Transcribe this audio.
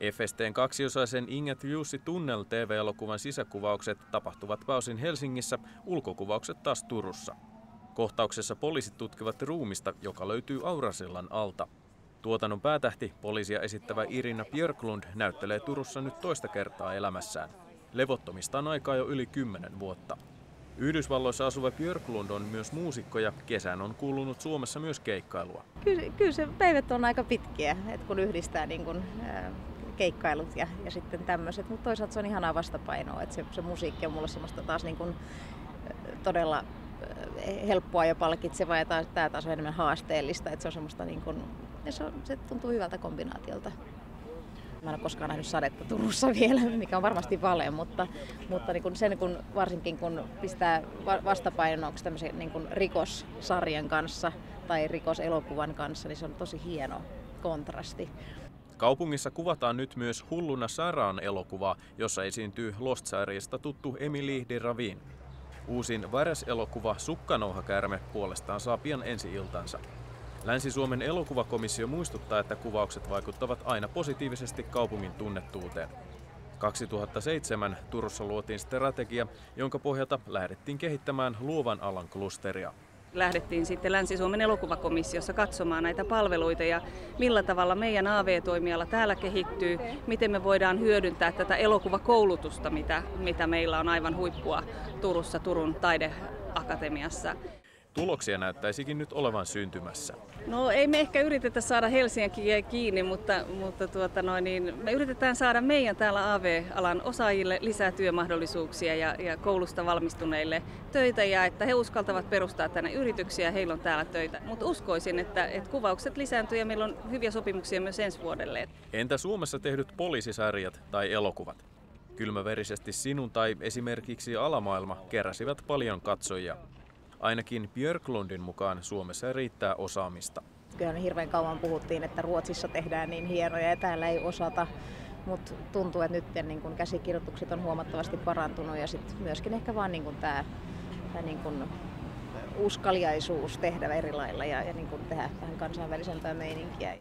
FST:n kaksiosaisen Inget Jussi Tunnel TV-elokuvan sisäkuvaukset tapahtuvat pääosin Helsingissä, ulkokuvaukset taas Turussa. Kohtauksessa poliisit tutkivat ruumista, joka löytyy Aurasillan alta. Tuotannon päätähti, poliisia esittävä Irina Björklund, näyttelee Turussa nyt toista kertaa elämässään. Levottomista on aikaa jo yli 10 vuotta. Yhdysvalloissa asuva Björklund on myös muusikko ja kesään on kuulunut Suomessa myös keikkailua. Kyllä se päivät on aika pitkiä, että kun yhdistää niin kun, keikkailut ja sitten tämmöiset, mutta toisaalta se on ihanaa vastapainoa, että se musiikki on mulle semmoista taas niin kun, todella helppoa ja palkitsevaa ja tämä taas on enemmän haasteellista, että se on semmoista niin kun, se tuntuu hyvältä kombinaatiolta. Mä en ole koskaan nähnyt sadetta Turussa vielä, mikä on varmasti vale, mutta niin kun sen kun, varsinkin kun pistää vastapainoksi tämmöisen niin kun rikossarjan kanssa tai rikoselokuvan kanssa, niin se on tosi hieno kontrasti. Kaupungissa kuvataan nyt myös Hulluna Saraan elokuvaa, jossa esiintyy Lost-sarjasta tuttu Emily de Ravin. Uusin Vares-elokuva Sukkanouhakäärme puolestaan saa pian ensi-iltansa. Länsi-Suomen elokuvakomissio muistuttaa, että kuvaukset vaikuttavat aina positiivisesti kaupungin tunnettuuteen. 2007 Turussa luotiin strategia, jonka pohjalta lähdettiin kehittämään luovan alan klusteria. Lähdettiin sitten Länsi-Suomen elokuvakomissiossa katsomaan näitä palveluita ja millä tavalla meidän AV-toimiala täällä kehittyy, miten me voidaan hyödyntää tätä elokuvakoulutusta, mitä meillä on aivan huippua Turussa, Turun taideakatemiassa. Tuloksia näyttäisikin nyt olevan syntymässä. No ei me ehkä yritetä saada Helsinkiä kiinni, mutta me yritetään saada meidän täällä AV-alan osaajille lisää työmahdollisuuksia ja koulusta valmistuneille töitä ja että he uskaltavat perustaa tänne yrityksiä ja heillä on täällä töitä. Mutta uskoisin, että kuvaukset lisääntyy ja meillä on hyviä sopimuksia myös ensi vuodelle. Entä Suomessa tehdyt poliisisarjat tai elokuvat? Kylmäverisesti Sinun tai esimerkiksi Alamaailma keräsivät paljon katsojia. Ainakin Björklundin mukaan Suomessa riittää osaamista. Kyllähän hirveän kauan puhuttiin, että Ruotsissa tehdään niin hienoja ja täällä ei osata, mutta tuntuu, että nyt niin kun käsikirjoitukset on huomattavasti parantunut ja sitten myöskin ehkä vaan niin kun tämä niin kun uskaliaisuus tehdä eri lailla ja niin kun tehdä vähän kansainvälisempää meininkiä.